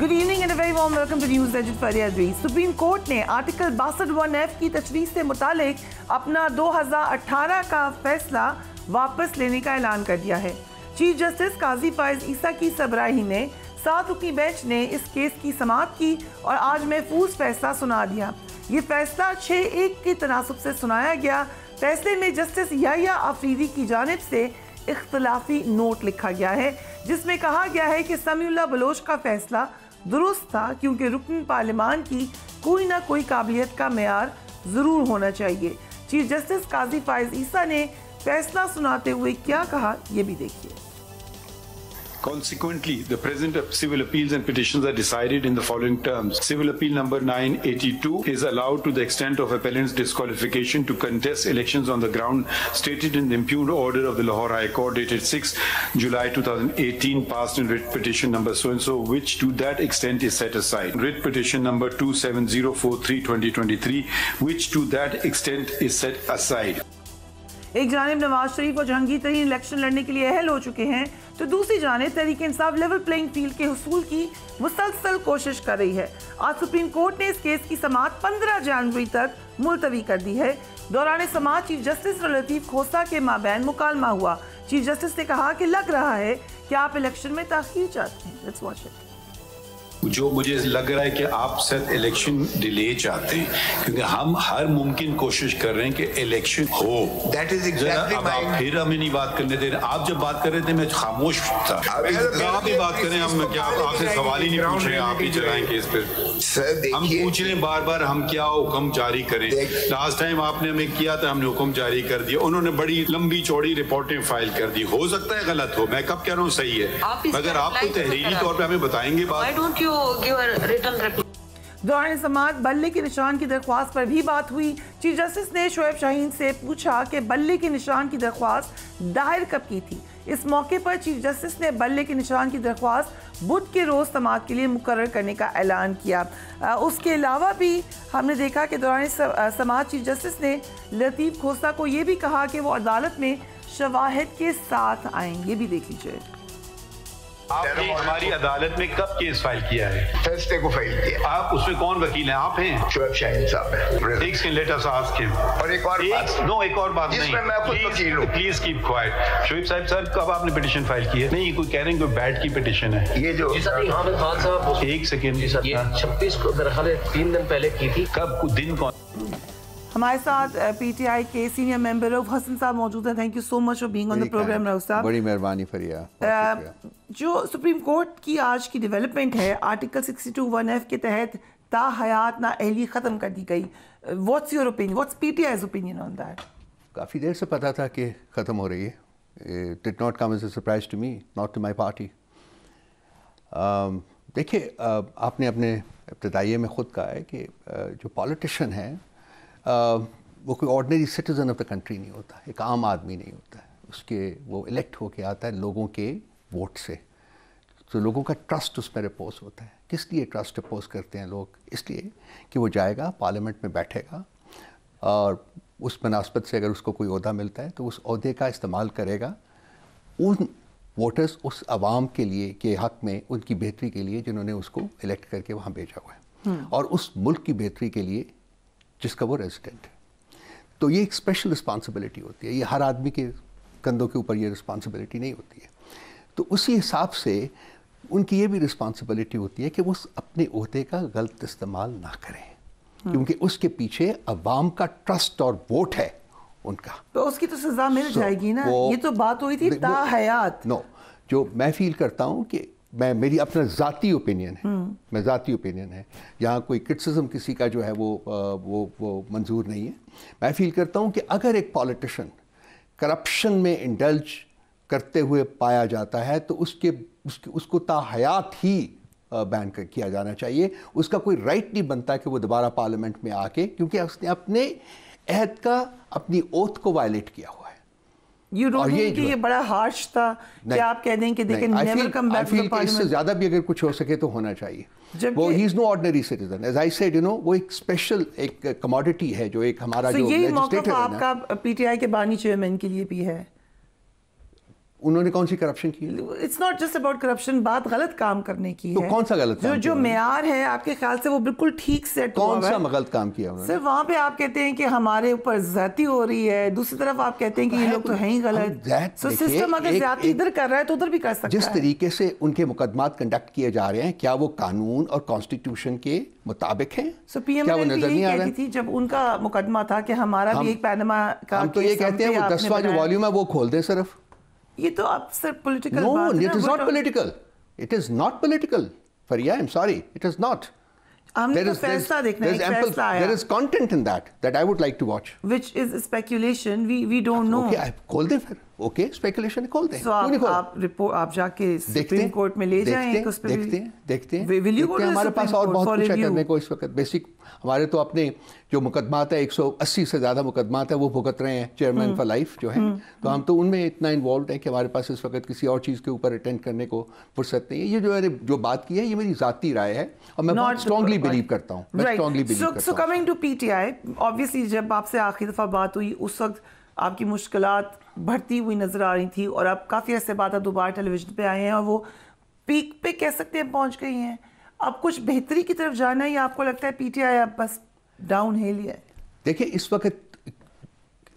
Good evening and very warm welcome to news agent Faria Advi. Supreme Court ने article 62(1)(f) की तशरीह से मुतालिक अपना 2018 का फैसला वापस लेने का ऐलान कर दिया है। चीफ जस्टिस काजी फायज ईसा की सरबराही ने 7 रुकनी बेंच ने इस केस की समाअत की और आज महफूज फैसला सुना दिया। ये फैसला 6-1 के तनासुब से सुनाया गया। फैसले में जस्टिस याहिया आफरीदी की जानिब से इख्तलाफी नोट लिखा गया है, जिसमें कहा गया है कि समीउल्लाह बलोच का फैसला दुरुस्त था, क्योंकि रुकन पार्लियामान की कोई ना कोई काबिलियत का मेयार ज़रूर होना चाहिए। चीफ जस्टिस काजी फायज ईसा ने फैसला सुनाते हुए क्या कहा, ये भी देखिए। Consequently, the present civil appeals and petitions are decided in the following terms. Civil appeal number 982 is allowed to the extent of appellant's disqualification to contest elections on the ground stated in the impugned order of the Lahore High Court dated 6 July 2018 passed in writ petition number so-and-so, which to that extent is set aside. Writ petition number 27043-2023, which to that extent is set aside. एक जानिब नवाज शरीफ और जहांगीर तरीन election लड़ने के लिए अहल हो चुके हैं, तो दूसरी जानिब Tehreek Insaf level playing field के हुसूल की मुसलसल कोशिश कर रही है। आज सुप्रीम कोर्ट ने इस केस की समाअत 15 जनवरी तक मुलतवी कर दी है। दौरान समाअत चीफ जस्टिस और लतीफ खोसा के माबैन मुकालमा हुआ। चीफ जस्टिस ने कहा कि लग रहा है कि आप इलेक्शन में ताखीर चाहते हैं। Let's watch it. जो मुझे लग रहा है कि आप सर इलेक्शन डिले चाहते हैं, क्योंकि हम हर मुमकिन कोशिश कर रहे हैं कि इलेक्शन हो। That is exactly अब आप फिर हमें नहीं बात करने दे रहे। आप जब बात कर रहे थे मैं खामोश था। आप ही बात करें, हम क्या आपसे सवाल ही नहीं पूछ रहे, आप ही चलाएं केस पे। हम पूछ रहे हैं बार बार हम क्या हुक्म जारी करें। लास्ट टाइम आपने हमें किया था, हमने हुक्म जारी कर दिया, उन्होंने बड़ी लंबी चौड़ी रिपोर्टें फाइल कर दी। हो सकता है गलत हो, मैं कब कह रहा हूँ सही है, मगर आप तो तहरीरी तौर पे हमें बताएंगे बात। दौरान समाअत बल्ले के निशान की दरख्वास्त पर भी बात हुई। चीफ जस्टिस ने शोएब शाहीन से पूछा कि बल्ले के निशान की दरख्वास्त दायर कब की थी। इस मौके पर चीफ जस्टिस ने बल्ले के निशान की दरख्वास्त बुध के रोज़ समाअत के लिए मुकर्रर करने का ऐलान किया। उसके अलावा भी हमने देखा कि दौरान समाअत चीफ जस्टिस ने लतीफ खोसा को ये भी कहा कि वो अदालत में शवाहिद के साथ आएंगे। ये भी देख लीजिए। आपने हमारी अदालत में कब केस फाइल किया है? थर्सडे को फाइल किया। आप उसमें कौन वकील हैं? आप हैं? शोएब शाहीन साहब हैं। एक second, let us ask him. और एक और बात नहीं, जिसमें मैं खुद वकील हूं। Please keep quiet. शोएब साहब सर, कब आपने पिटीशन फाइल की है? नहीं, कोई कह रहे हैं कोई बैड की पिटीशन है। ये जो खान साहब, एक सेकंड, ये 26 को दरखास्त 3 दिन पहले की थी। कब दिन कौन? हमारे साथ पीटीआई के सीनियर मेंबर रऊफ हसन साहब मौजूद हैं। Thank you so much for being on the programme Rauf sahab. बड़ी मेहरबानी फरिया। जो सुप्रीम कोर्ट की आज की डेवलपमेंट है, आर्टिकल 62(1)(f) के तहत ताहयात नाअहली ख़त्म कर दी गई। What's your opinion, what's PTI's opinion on that? काफ़ी देर से पता था कि ख़त्म हो रही है। It did not come as a surprise to me, not to my party. देखिए, आपने अपने इब्तिदाइये में ख़ुद कहा है कि जो पॉलिटिशियन है वो कोई ordinary citizen of the country नहीं होता, एक आम आदमी नहीं होता है। उसके वो इलेक्ट होके आता है लोगों के वोट से, तो लोगों का ट्रस्ट उस पर रिपोज होता है। किस लिए ट्रस्ट रिपोज करते हैं लोग? इसलिए कि वो जाएगा पार्लियामेंट में बैठेगा और उस मुनासबत से अगर उसको कोई ओहदा मिलता है तो उस ओहदे का इस्तेमाल करेगा उन वोटर्स, उस आवाम के लिए के हक़ में, उनकी बेहतरी के लिए जिन्होंने उसको इलेक्ट करके वहाँ भेजा हुआ है, और उस मुल्क की बेहतरी के लिए जिसका वो रेजिडेंट है। तो ये एक स्पेशल रिस्पॉन्सिबिलिटी होती है, ये हर आदमी के कंधों के ऊपर ये रिस्पॉन्सिबिलिटी नहीं होती है। तो उसी हिसाब से उनकी ये भी रिस्पॉन्सिबिलिटी होती है कि वो अपने ओहदे का गलत इस्तेमाल ना करें, क्योंकि उसके पीछे अवाम का ट्रस्ट और वोट है उनका। तो उसकी तो सज़ा मिल जाएगी ना। ये तो बात हुई थी ताहयात। नो, जो मैं फील करता हूँ कि मेरी अपना ज़ाती ओपिनियन है, मैं ज़ाती ओपिनियन है, यहाँ कोई क्रिटिसिज्म किसी का जो है वो मंजूर नहीं है। मैं फील करता हूँ कि अगर एक पॉलिटिशियन करप्शन में इंडल्ज करते हुए पाया जाता है तो उसको ताहयात ही बैन किया जाना चाहिए। उसका कोई राइट नहीं बनता कि वो दोबारा पार्लियामेंट में आके, क्योंकि उसने अपने अहद का, अपनी ओथ को वायलेट किया हुआ है। You don't think कि ये बड़ा हार्श था कि आप कह दें कि they can never come back to the parliament? इससे ज़्यादा भी अगर कुछ हो सके तो होना चाहिए। वो he is no ordinary citizen, as I said, you know, वो एक स्पेशल एक कमोडिटी है जो एक हमारा जो यही मौका आपका पीटीआई के बानी चेयरमैन के लिए भी है। उन्होंने कौन सी करप्शन की? It's not just about corruption, बात गलत काम करने की तो है। कौन सा गलत काम? जो मेयार है आपके ख्याल से वो बिल्कुल ठीक सेट हुआ है? कौन सा गलत काम किया उन्होंने? सिर्फ वहाँ पे आप कहते हैं कि हमारे ऊपर ज्यादती हो रही है, दूसरी तरफ आप कहते हैं कि ये लोग तो हैं ही गलत। सो सिस्टम अगर ज्यादती इधर कर रहा है तो उधर भी कर सकता है। जिस तरीके से उनके मुकदमात कंडक्ट किए जा रहे हैं, क्या वो कानून और कॉन्स्टिट्यूशन के मुताबिक हैं? क्या वो नजर नहीं आ रहा? थी जब उनका मुकदमा था कि हमारा भी एक पैनामा का, हम तो ये कहते हैं वो 10वां जो वॉल्यूम है वो खोल दें सिर्फ। ये तो अब सिर्फ पॉलिटिकल बात है। No, it is not political. It is not political. Faria, I'm sorry, it is not. हमने तो फैसला देखना है, एक फैसला आया। There is content in that I would like to watch. Which is speculation. We don't know. Okay, खोल दें फिर। Okay, speculation खोल दें। So आप रिपोर्ट आप जाके सुप्रीम कोर्ट में ले जाएं, उस पे देखते हैं। हमारे पास और बहुत कुछ है करने को इस वक्त। बेसिक हमारे तो अपने जो मुकदमात है 180 से ज़्यादा मुकदमात है वो भुगत रहे हैं चेयरमैन फॉर लाइफ जो है, तो हम तो उनमें इतना इन्वॉल्व है कि हमारे पास इस वक्त किसी और चीज़ के ऊपर अटेंड करने को फुर्सत नहीं है। ये जो मैंने जो बात की है ये मेरी ज़ाती राय है और मैं बहुत स्ट्रांगली बिलीव करता हूँ। So coming to PTI, obviously जब आपसे आखिरी दफ़ा बात हुई उस वक्त आपकी मुश्किलात बढ़ती हुई नजर आ रही थी और अब काफ़ी अर्से बाद आप दोबारा टेलीविजन पे आए हैं और वो पीक पे कह सकते हैं पहुंच गई हैं। अब कुछ बेहतरी की तरफ जाना है या आपको लगता है पीटीआई अब बस डाउन हिल ही है? देखिए इस वक्त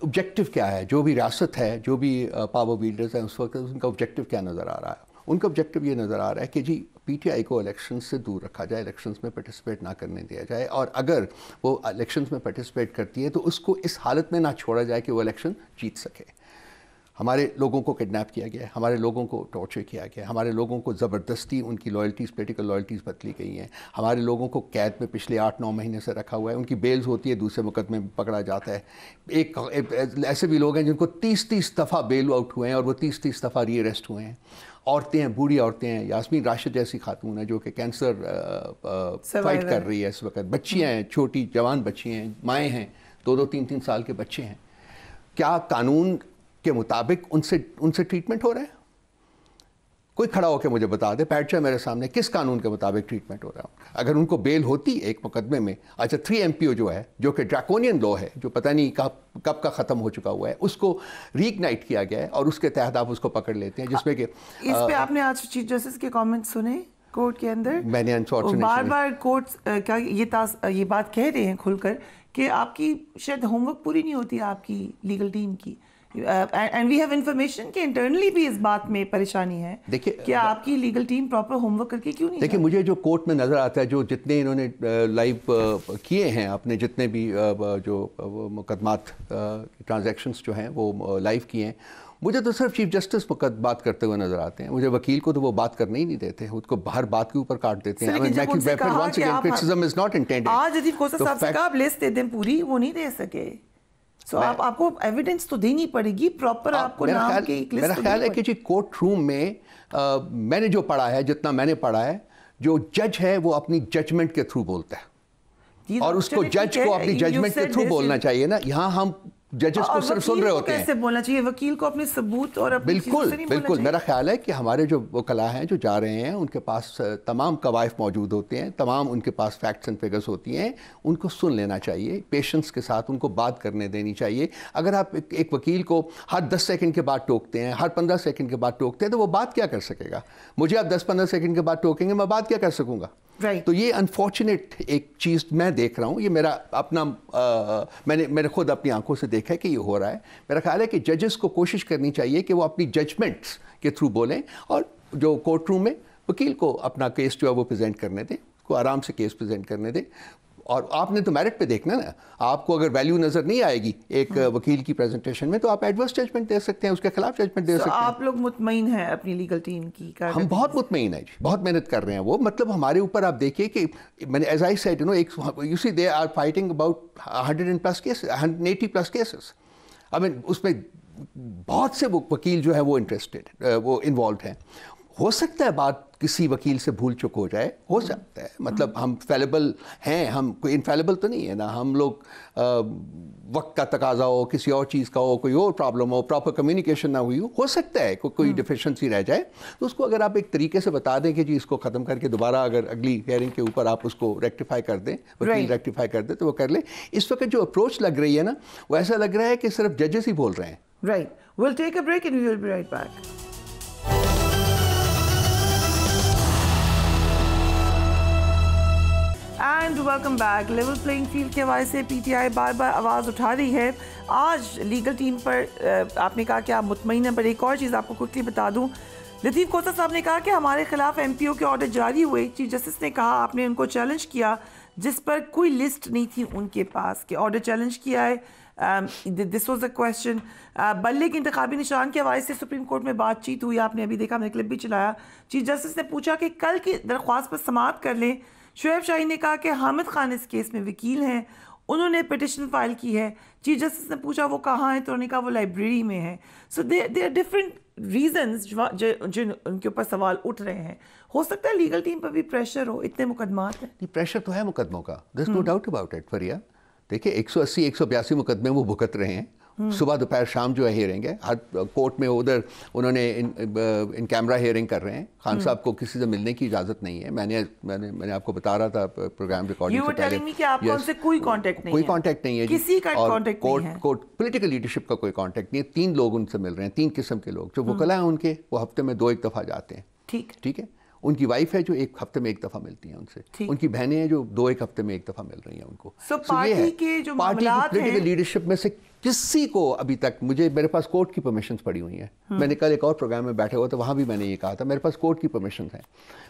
ऑब्जेक्टिव क्या है, जो भी रियासत है, जो भी पावर वील्डर्स हैं उस वक्त उनका ऑब्जेक्टिव क्या नज़र आ रहा है? उनका ऑब्जेक्टिव ये नज़र आ रहा है कि जी पीटीआई को इलेक्शंस से दूर रखा जाए, इलेक्शंस में पार्टिसिपेट ना करने दिया जाए, और अगर वो इलेक्शंस में पार्टिसिपेट करती है तो उसको इस हालत में ना छोड़ा जाए कि वो इलेक्शन जीत सके। हमारे लोगों को किडनैप किया गया है, हमारे लोगों को टॉर्चर किया गया है, हमारे लोगों को ज़बरदस्ती उनकी लॉयल्टीज़, पोलिटिकल लॉयल्टीज़ बदली गई हैं, हमारे लोगों को कैद में पिछले 8-9 महीने से रखा हुआ है, उनकी बेल्स होती है, दूसरे मुकदमे में पकड़ा जाता है। ऐसे भी लोग हैं जिनको 30-30 दफ़ा बेल आउट हुए हैं और वो 30-30 दफ़ा री अरेस्ट हुए हैं। औरतें हैं, बूढ़ी औरतें हैं, यास्मीन राशिद जैसी खातून है जो कि कैंसर फाइट कर रही है इस वक्त, बच्चियाँ हैं, छोटी जवान बच्चियाँ हैं, माएँ हैं, 2-2, 3-3 साल के बच्चे हैं। क्या कानून के मुताबिक उनसे ट्रीटमेंट हो रहा है? कोई खड़ा होकर मुझे बता दे, बैठ जाए मेरे सामने, किस कानून के मुताबिक ट्रीटमेंट हो रहा है? अगर उनको बेल होती एक मुकदमे में, अच्छा 3 MPO जो है, जो कि ड्रैकोनियन लॉ है, जो पता नहीं कब का ख़त्म हो चुका हुआ है, उसको रीइग्नाइट किया गया है और उसके तहत आप उसको पकड़ लेते हैं, जिसमें कि इस पे आपने आज चीफ जस्टिस के कमेंट सुने कोर्ट के अंदर? मैंने बार कोर्ट क्या ये बात कह रहे हैं खुलकर कि आपकी शायद होमवर्क पूरी नहीं होती आपकी लीगल टीम की, एंड वी हैव इंफॉर्मेशन कि इंटरनली भी इस बात में परेशानी है। देखिए कि आपकी लीगल टीम प्रॉपर होमवर्क करके क्यों नहीं? देखिए मुझे जो कोर्ट में नज़र आता है, जो जितने इन्होंने लाइव किए हैं, अपने जितने भी जो मुकदमात ट्रांजैक्शंस जो हैं वो लाइव किए हैं, मुझे तो सिर्फ चीफ जस्टिस बात करते हुए नजर आते हैं। मुझे वकील को तो वो बात करने ही नहीं देते, उसको हर बात के ऊपर काट देते हैं। आज अदीब खोसा साहब से कहा आप लिस्ट दे दें पूरी, वो नहीं दे सके। आपको एविडेंस तो देनी पड़ेगी प्रॉपर, आपको नाम की एक लिस्ट। मेरा ख्याल है कि जी कोर्ट रूम में मैंने जो पढ़ा है, जितना मैंने पढ़ा है, जो जज है वो अपनी जजमेंट के थ्रू बोलता है और उसको जज को अपनी जजमेंट के थ्रू बोलना चाहिए ना। यहाँ हम जजेस को सिर्फ सुन रहे होते हैं। कैसे बोलना चाहिए वकील को अपने सबूत और अपनी बिल्कुल मेरा ख्याल है कि हमारे जो वकला हैं जो जा रहे हैं उनके पास तमाम कवायफ मौजूद होते हैं, तमाम उनके पास फैक्ट्स एंड फिगर्स होती हैं, उनको सुन लेना चाहिए, पेशेंस के साथ उनको बात करने देनी चाहिए। अगर आप एक वकील को हर 10 सेकंड के बाद टोकते हैं, हर 15 सेकंड के बाद टोकते हैं, तो वो बात क्या कर सकेगा? मुझे आप 10-15 सेकंड के बाद टोकेंगे, मैं बात क्या कर सकूँगा? तो ये अनफॉर्चुनेट एक चीज़ मैं देख रहा हूँ, ये मेरा अपना मैंने खुद अपनी आंखों से देखा है कि ये हो रहा है। मेरा ख्याल है कि जजेस को कोशिश करनी चाहिए कि वो अपनी जजमेंट्स के थ्रू बोलें और जो कोर्ट रूम में वकील को अपना केस जो है वो प्रेजेंट करने दें, को आराम से केस प्रेजेंट करने दें। और आपने तो मेरिट पे देखना ना, आपको अगर वैल्यू नज़र नहीं आएगी एक वकील की प्रेजेंटेशन में तो आप एडवर्स जजमेंट दे सकते हैं, उसके खिलाफ जजमेंट दे सकते हैं। आप लोग मुतमईन हैं अपनी लीगल टीम की? हम बहुत मुतमईन हैं जी, बहुत मेहनत कर रहे हैं वो। मतलब हमारे ऊपर आप देखिए कि मैंने as I said you see they are fighting about 100+ cases, 180+ cases. I mean उसमें बहुत से वकील जो है वो इंटरेस्टेड, वो इन्वॉल्व हैं। हो सकता है बात किसी वकील से भूल चुक हो जाए, हो सकता है, मतलब हम फेलेबल हैं, हम कोई इनफेलेबल तो नहीं है ना। हम लोग वक्त का तकाजा हो, किसी और चीज़ का हो, कोई और प्रॉब्लम हो, प्रॉपर कम्युनिकेशन ना हुई हो सकता है कोई डिफिशेंसी रह जाए, तो उसको अगर आप एक तरीके से बता दें कि जी इसको ख़त्म करके दोबारा अगर अगली हियरिंग के ऊपर आप उसको रेक्टिफाई कर दें, वकील रेक्टिफाई कर दे तो वो कर ले। इस वक्त जो अप्रोच लग रही है ना, वो ऐसा लग रहा है कि सिर्फ जजेस ही बोल रहे हैं। Right. We'll take a break and we will be right back. To welcome back. Level playing field के हवाले से पीटीआई बार बार आवाज़ उठा रही है। आज लीगल टीम पर आपने कहा कि आप मुतमईन हैं, पर एक और चीज़ आपको क्विकली बता दूं, लतीफ़ खोसर साहब ने कहा कि हमारे खिलाफ एमपीओ के ऑर्डर जारी हुए। चीफ जस्टिस ने कहा आपने उनको चैलेंज किया जिस पर कोई लिस्ट नहीं थी उनके पास कि ऑर्डर चैलेंज किया है। This was a question. बल्ले के इंतखाबी निशान के हवाले से सुप्रीम कोर्ट में बातचीत हुई, आपने अभी देखा, हमने क्लिप भी चलाया। चीफ जस्टिस ने पूछा कि कल की दरख्वास्त पर समाअत कर लें। शुएब शाही ने कहा कि हामिद खान इस केस में वकील हैं, उन्होंने पिटिशन फाइल की है। चीफ जस्टिस ने पूछा वो कहाँ है, तो उन्होंने कहा वो लाइब्रेरी में है। सो दे आर डिफरेंट रीजंस जिन उनके ऊपर सवाल उठ रहे हैं। हो सकता है लीगल टीम पर भी प्रेशर हो, इतने मुकदमात हैं। प्रेशर तो है मुकदमों का, there is no doubt about it Faria. देखिए 180-182 मुकदमे वो भुगत रहे हैं, सुबह दोपहर शाम जो है हियरिंग है हर कोर्ट में। उधर उन्होंने इन कैमरा हियरिंग कर रहे हैं। खान साहब को किसी से मिलने की इजाज़त नहीं है। मैंने आपको बता रहा था प्रोग्राम रिकॉर्डिंग से पहले कि आपका उनसे कोई कांटेक्ट नहीं है, कोई कांटेक्ट नहीं है, किसी का कांटेक्ट नहीं है। कोर्ट पॉलिटिकल लीडरशिप का कोई कांटेक्ट नहीं है। 3 लोग उनसे मिल रहे हैं, 3 किस्म के लोग। जो वकला हैं उनके, वो हफ्ते में 2-1 दफ़ा जाते हैं। ठीक है। उनकी वाइफ है जो 1 हफ्ते में 1 दफ़ा मिलती हैं उनसे। उनकी बहनें हैं जो 2-1 हफ्ते में 1 दफ़ा मिल रही हैं उनको। पार्टी के जो मामलात हैं, पॉलिटिकल लीडरशिप में से किसी को अभी तक, मेरे पास कोर्ट की परमिशंस पड़ी हुई हैं। मैंने कल एक और प्रोग्राम में बैठा हुआ था, वहाँ भी मैंने ये कहा था मेरे पास कोर्ट की परमिशंस हैं।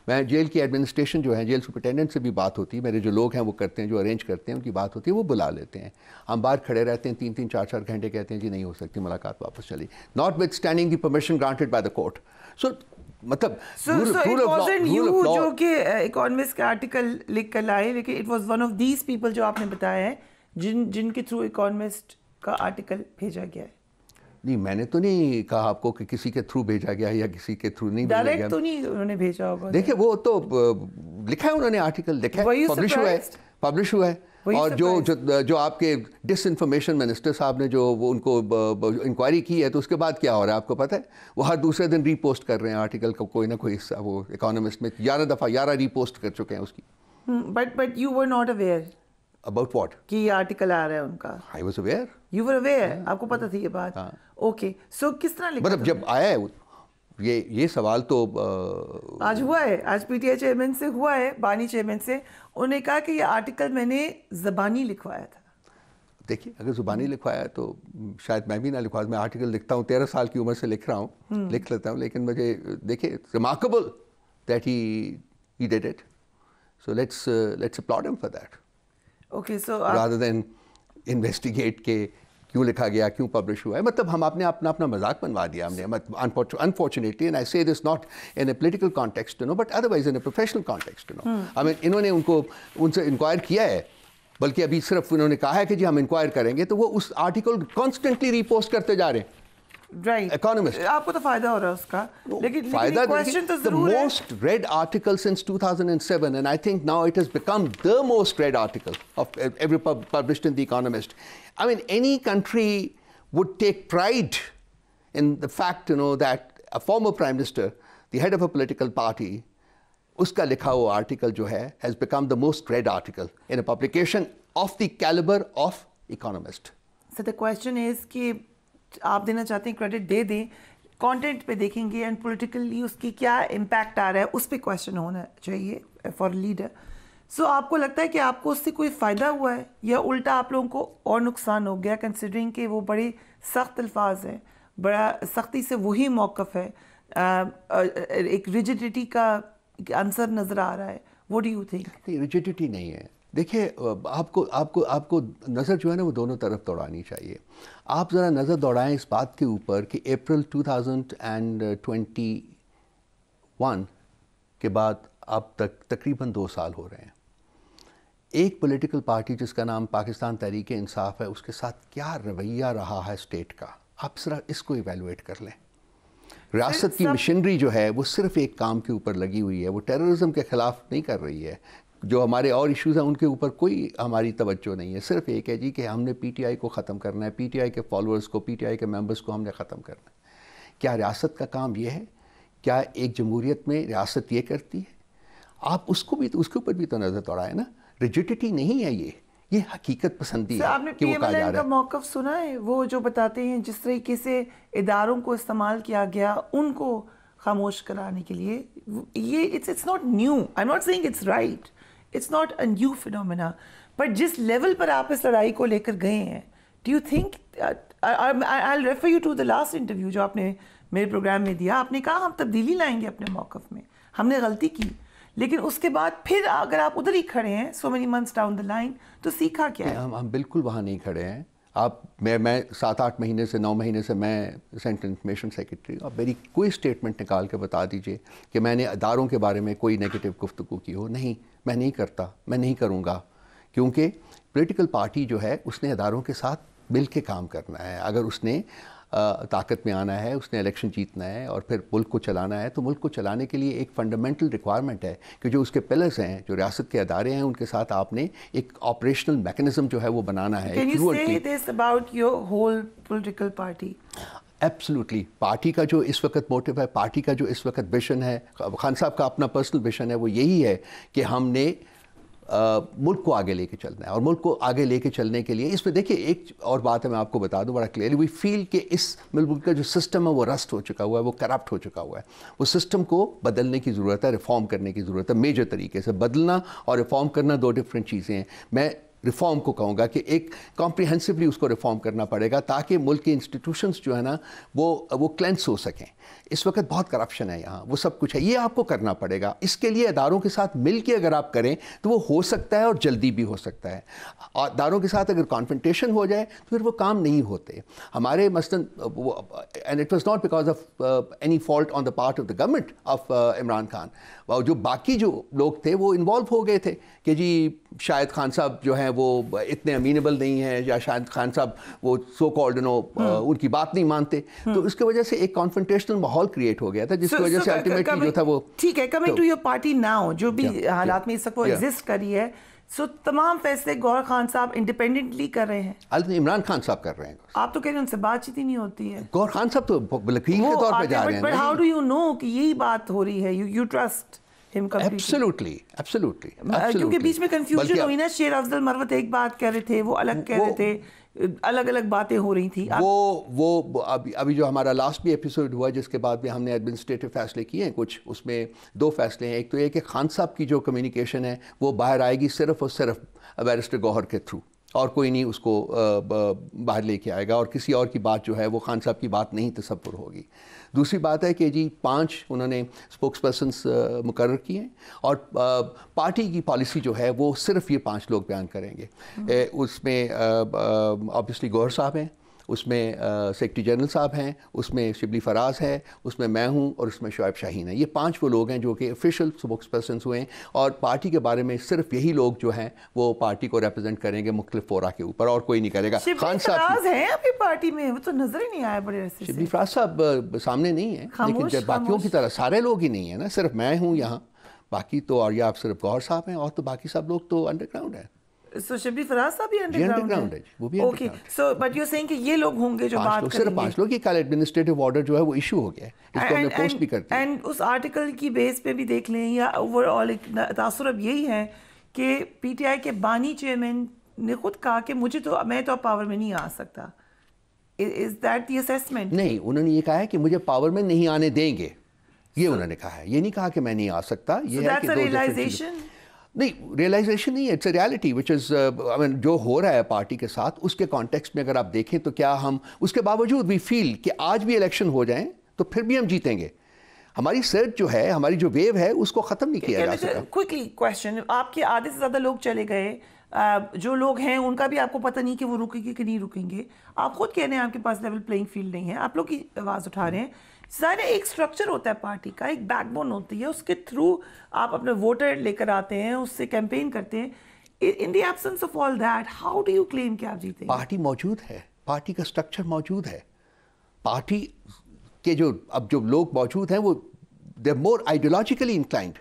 मैं जेल की एडमिनिस्ट्रेशन जो है, जेल सुपरिटेंडेंट से भी बात होती है, मेरे जो लोग हैं वो करते हैं, जो अरेंज करते हैं, उनकी बात होती है, वो बुला लेते हैं। हम बाहर खड़े रहते हैं 3-3, 4-4 घंटे, कहते हैं जी नहीं हो सकती मुलाकात, वापस चली, notwithstanding the permission granted by the court. So मतलब जो कि इकोनॉमिस्ट का आर्टिकल लिख कर लाए, लेकिन it was one of these people जो आपने बताया है जिनके थ्रू इकोनॉमिस्ट का आर्टिकल भेजा गया है। नहीं, मैंने तो नहीं कहा आपको कि किसी के थ्रू भेजा गया या किसी के थ्रू नहीं भेजा गया। डायरेक्ट तो नहीं उन्होंने भेजा होगा। देखिए वो तो लिखा है उन्होंने, आर्टिकल लिखा है, पब्लिश हुआ है। और जो आपके डिसइंफॉर्मेशन मिनिस्टर साहब ने जो वो उनको इंक्वायरी की है, तो उसके बाद क्या हो रहा है आपको पता है? वो हर दूसरे दिन रीपोस्ट कर रहे हैं आर्टिकल का, कोई ना कोई हिस्सा। वो इकोनॉमिस्ट में 11 रीपोस्ट कर चुके हैं उसकी। But you were not aware about what? कि ये आर्टिकल आ रहा है उनका। I was aware. You were aware, आपको पता थी ये बात? ओके, सो किस तरह लिखा? मतलब जब आया है ये सवाल तो आज हुआ है, आज पीटीआई चेयरमैन से हुआ है, बानी चेयरमैन से। उन्होंने कहा कि ये आर्टिकल मैंने ज़बानी लिखवाया था। देखिए अगर ज़ुबानी लिखवाया तो शायद मैं भी ना लिखवा। मैं आर्टिकल लिखता हूँ, 13 साल की उम्र से लिख रहा हूँ, लिख लेता हूँ, लेकिन मुझे देखिए remarkable that he did it, so let's applaud him for that. Okay, so rather than investigate के क्यों लिखा गया, क्यों पब्लिश हुआ है। मतलब हम आपने अपना मजाक बनवा दिया हमने, अनफॉर्चुनेटली, एंड आई से this not in a political context but otherwise in a professional context. I mean इन्होंने उनसे इंक्वायर किया है, बल्कि अभी सिर्फ उन्होंने कहा है कि जी हम इंक्वायर करेंगे, तो वो उस आर्टिकल कॉन्स्टेंटली रीपोस्ट करते जा रहे हैं। राइट, इकोनॉमिस्ट, आपको तो फायदा हो रहा है उसका, लेकिन फायदा क्वेश्चन तो जरूर है। Most red article since 2007 and I think now it has become the most read article of every published in the Economist. I mean, any country would take pride in the fact, that a former prime minister, the head of a political party, उसका लिखा हुआ article जो है has become the most read article in a publication of the caliber of Economist. So the question is कि आप देना चाहते हैं, क्रेडिट दे दें, कंटेंट पे देखेंगे एंड पॉलिटिकली उसकी क्या इम्पैक्ट आ रहा है, उस पर क्वेश्चन होना चाहिए फॉर लीडर। सो आपको लगता है कि आपको उससे कोई फ़ायदा हुआ है या उल्टा आप लोगों को और नुकसान हो गया, कंसिडरिंग कि वो बड़े सख्त अल्फाज हैं, बड़ा सख्ती से वही मौक़िफ़ है, एक रिजिडिटी का आंसर नज़र आ रहा है? What do you think? Rigidity नहीं है। देखिए आपको नज़र जो है ना वो दोनों तरफ दौड़ानी चाहिए। आप ज़रा नज़र दौड़ाएं इस बात के ऊपर कि अप्रैल 2021 के बाद अब तक तकरीबन 2 साल हो रहे हैं। एक पॉलिटिकल पार्टी जिसका नाम पाकिस्तान तहरीक इंसाफ है, उसके साथ क्या रवैया रहा है स्टेट का, आप ज़रा इसको इवेलुएट कर लें। रियासत की मशीनरी जो है वो सिर्फ एक काम के ऊपर लगी हुई है, वो टेररिज्म के ख़िलाफ़ नहीं कर रही है। जो हमारे और इश्यूज़ हैं उनके ऊपर कोई हमारी तवज्जो नहीं है। सिर्फ एक है जी कि हमने पीटीआई को ख़त्म करना है, पीटीआई के फॉलोअर्स को, पीटीआई के मेंबर्स को हमने ख़त्म करना है। क्या रियासत का काम ये है? क्या एक जमहूरियत में रियासत ये करती है? आप उसके ऊपर भी तो नज़र दौड़ाए ना। रिजिडिटी नहीं है ये हकीकत पसंदी है। आपने पीएमएलएन का मौक़िफ़ सुना है, वो जो बताते हैं जिस तरीके से इदारों को इस्तेमाल किया गया उनको खामोश कराने के लिए? ये it's not new, I am not saying it's right, it's not a new phenomena, but जिस लेवल पर आप इस लड़ाई को लेकर गए हैं, do you think, I will refer you to the last interview जो आपने मेरे प्रोग्राम में दिया, आपने कहा हम तब्दीली लाएंगे अपने मौक़िफ़ में, हमने गलती की, लेकिन उसके बाद फिर अगर आप उधर ही खड़े हैं so many months down the line, तो सीखा क्या है? हम बिल्कुल वहाँ नहीं खड़े हैं। आप मैं 7-8 महीने से 9 महीने से मैं सेंट्रल इंफॉर्मेशन सेक्रेटरी, आप मेरी कोई स्टेटमेंट निकाल के बता दीजिए कि मैंने अदारों के बारे में कोई नेगेटिव गुफ्तगू की हो। नहीं, मैं नहीं करता, मैं नहीं करूँगा, क्योंकि पॉलिटिकल पार्टी जो है उसने अदारों के साथ मिल के काम करना है। अगर उसने ताकत में आना है, उसने इलेक्शन जीतना है और फिर मुल्क को चलाना है, तो मुल्क को चलाने के लिए एक फंडामेंटल रिक्वायरमेंट है कि जो उसके पिलर्स हैं, जो रियासत के अदारे हैं, उनके साथ आपने एक ऑपरेशनल मैकेनिज्म जो है वो बनाना है। Can you say this about your whole political party? Absolutely. Party का जो इस वक्त मोटिव है, पार्टी का जो इस वक्त विजन है, खान साहब का अपना पर्सनल विजन है, वो यही है कि हमने मुल्क को आगे लेके चलना है। और मुल्क को आगे लेके चलने के लिए इसमें देखिए एक और बात है, मैं आपको बता दूं बड़ा क्लियरली, वी फील कि इस मुल्क का जो सिस्टम है वो रस्ट हो चुका हुआ है, वो करप्ट हो चुका हुआ है। वो सिस्टम को बदलने की ज़रूरत है, रिफॉर्म करने की ज़रूरत है। मेजर तरीके से बदलना और रिफॉर्म करना दो डिफरेंट चीज़ें हैं। मैं रिफॉर्म को कहूँगा कि एक कॉम्प्रिहेंसिवली उसको रिफॉर्म करना पड़ेगा ताकि मुल्क के इंस्टीट्यूशंस जो है ना वो क्लेंस हो सकें। इस वक्त बहुत करप्शन है यहाँ, वो सब कुछ है, ये आपको करना पड़ेगा। इसके लिए अदारों के साथ मिल के अगर आप करें तो वो हो सकता है और जल्दी भी हो सकता है। और अदारों के साथ अगर कॉन्फ्रंटेशन हो जाए तो फिर वो काम नहीं होते हमारे। मसलन and it was not because of any fault on the part of the government of Imran Khan. जो बाकी जो लोग थे वो इन्वॉल्व हो गए थे कि जी शायद खान साहब जो हैं वो इतने अमीनेबल नहीं हैं, या शायद खान साहब वो सो कॉल्ड उनकी बात नहीं मानते। तो इसकी वजह से एक कॉन्फ्रंटेशनल माहौल क्रिएट हो गया था, जिसकी वजह से अल्टीमेटली जो था वो ठीक है। Coming to your party now, जो भी हालात में इस वक्त वो एग्जिस्ट कर रही है, सो तमाम फैसले गौहर खान साहब इंडिपेंडेंटली कर रहे हैं, इमरान खान साहब कर रहे हैं। आप तो कह रहे हैं उनसे बातचीत ही नहीं होती है। गौहर खान साहब तो वकील के तौर पे जा रहे हैं। But how do you know कि यही बात हो रही है? You trust him completely? Absolutely. क्योंकि बीच में कंफ्यूजन हुई ना, शेर अफजल मरवत एक बात कह रहे थे, वो अलग कह रहे थे, अलग अलग बातें हो रही थी। वो अभी जो हमारा लास्ट भी एपिसोड हुआ जिसके बाद में हमने एडमिनिस्ट्रेटिव फैसले किए हैं कुछ, उसमें 2 फैसले हैं। एक तो ये कि खान साहब की जो कम्युनिकेशन है वो बाहर आएगी सिर्फ और सिर्फ बैरिस्टर गौहर के थ्रू, और कोई नहीं उसको बाहर लेके आएगा, और किसी और की बात जो है वो खान साहब की बात नहीं तसव्वुर होगी। दूसरी बात है कि जी 5 उन्होंने स्पोक्स पर्सनस मुकर्रर किए हैं, और पार्टी की पॉलिसी जो है वो सिर्फ ये 5 लोग बयान करेंगे। उसमें ऑब्वियसली गौहर साहब हैं, उसमें सेक्रेटरी जनरल साहब हैं, उसमें शिबली फराज है, उसमें मैं हूं, और उसमें शुएब शाहीन है। ये 5 वो लोग हैं जो कि ऑफिशियल स्पोक्स पर्सन हुए हैं, और पार्टी के बारे में सिर्फ यही लोग जो हैं वो पार्टी को रिप्रेजेंट करेंगे मुख्तलिफ फोरा के ऊपर, और कोई नहीं करेगा। खान साहब हैं आपकी पार्टी में? वो तो नजर ही नहीं आया बड़े अरसे से। शिबली फराज साहब सामने नहीं है, लेकिन जब बाकियों की तरह सारे लोग ही नहीं है ना, सिर्फ मैं हूँ यहाँ, बाकी तो, और या आप सिर्फ गौहर साहब हैं, और तो बाकी सब लोग तो अंडरग्राउंड है। So शिबली फराज साहब भी अंडरग्राउंड है, वो भी okay. So but you are saying कि ये लोग होंगे जो बात करेंगे। सिर्फ 5 लोग। ये कल एडमिनिस्ट्रेटिव ऑर्डर जो है वो इशू हो गया है, इसको हमने पोस्ट भी करते हैं। एंड उस आर्टिकल की बेस पे भी देख लें, या ओवरऑल एक तासुर अब यही है कि पीटीआई के बानी चेयरमैन ने खुद कहा कि मैं तो पावर में नहीं आ सकता। Is that the assessment? नहीं, उन्होंने ये कहा है कि मुझे पावर में नहीं आने देंगे, ये उन्होंने कहा है। ये नहीं कहा कि मैं नहीं आ सकता। ये है कि रियलाइजेशन नहीं, रियलाइजेशन नहीं है, it's a reality which is I mean जो हो रहा है पार्टी के साथ, उसके कॉन्टेक्स्ट में अगर आप देखें तो क्या हम उसके बावजूद वी फील कि आज भी इलेक्शन हो जाएं तो फिर भी हम जीतेंगे। हमारी सर्च जो है, हमारी जो वेव है, उसको ख़त्म नहीं किया जा सकता। क्विकली क्वेश्चन, आपके आधे से ज़्यादा लोग चले गए, जो लोग हैं उनका भी आपको पता नहीं कि वो रुकेंगे कि नहीं रुकेंगे। आप खुद कह रहे हैं आपके पास लेवल प्लेइंग फील्ड नहीं है, आप लोग की आवाज़ उठा रहे हैं। सारे एक स्ट्रक्चर होता है पार्टी का, एक बैकबोन होती है, उसके थ्रू आप अपने वोटर लेकर आते हैं, उससे कैंपेन करते हैं। In the absence of all that, how do you claim कि आप जीते? पार्टी मौजूद है, पार्टी का स्ट्रक्चर मौजूद है, पार्टी के जो अब जो लोग मौजूद हैं वो they are more ideologically inclined,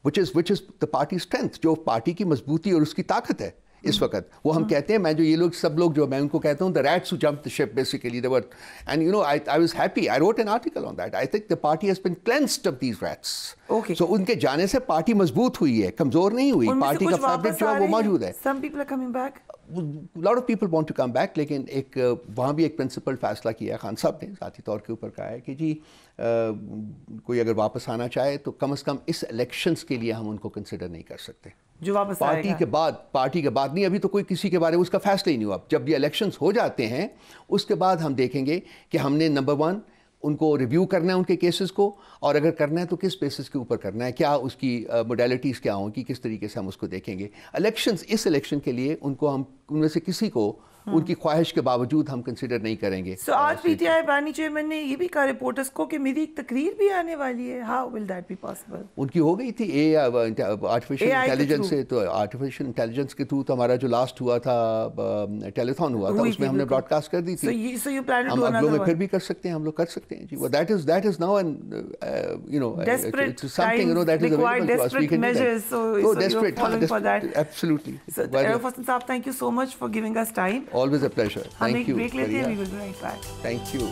which is the party strength, जो पार्टी की मजबूती और उसकी ताकत है इस वक्त। वो हम कहते हैं, मैं जो ये लोग सब लोग जो मैं उनको कहता हूँ the rats who jumped the ship basically they were, and you know I was happy, I wrote an article on that, I think the party has been cleansed of these rats. Okay, so उनके जाने से party मजबूत हुई है, कमजोर नहीं हुई। Party का फैब्रिक जो है वो मौजूद है। Some people are coming back. Lot of people want to come back, लेकिन एक वहाँ भी एक प्रिंसिपल फैसला किया खान साहब ने, ज़ाती तौर के ऊपर कहा है कि जी कोई अगर वापस आना चाहे तो कम से कम इस इलेक्शंस के लिए हम उनको कंसिडर नहीं कर सकते। जो वापस पार्टी के बाद नहीं, अभी तो कोई किसी के बारे में उसका फैसला ही नहीं हुआ। जब ये इलेक्शंस हो जाते हैं उसके बाद हम देखेंगे कि हमने नंबर 1 उनको रिव्यू करना है उनके केसेस को, और अगर करना है तो किस बेसिस के ऊपर करना है, क्या उसकी मोडेलिटीज़ क्या होंगी, किस तरीके से हम उसको देखेंगे। इस इलेक्शन के लिए उनको हम उनमें से किसी को उनकी ख्वाहिश के बावजूद हम कंसिडर नहीं करेंगे। आज पीटीआई बानी चेयरमैन ने ये भी कहा रिपोर्टर्स को कि मेरी एक तकरीर भी आने वाली है। How will that be possible? उनकी हो गई थी आर्टिफिशियल इंटेलिजेंस से, तो आर्टिफिशियल इंटेलिजेंस के थ्रू तो हमारा जो लास्ट हुआ था टेलीथॉन हुआ था उसमें हमने ब्रॉडकास्ट कर दी थी। हम अगलों में फिर भी कर सकते हैं, हम लोग कर सकते हैं जी। That is now and it's something that is available to us. We can do that. So desperate for that. Absolutely. So Faisal Saab, thank you so much for giving us time. Always a pleasure. Thank you. हम एक break लेते हैं, we will be right back. Thank you.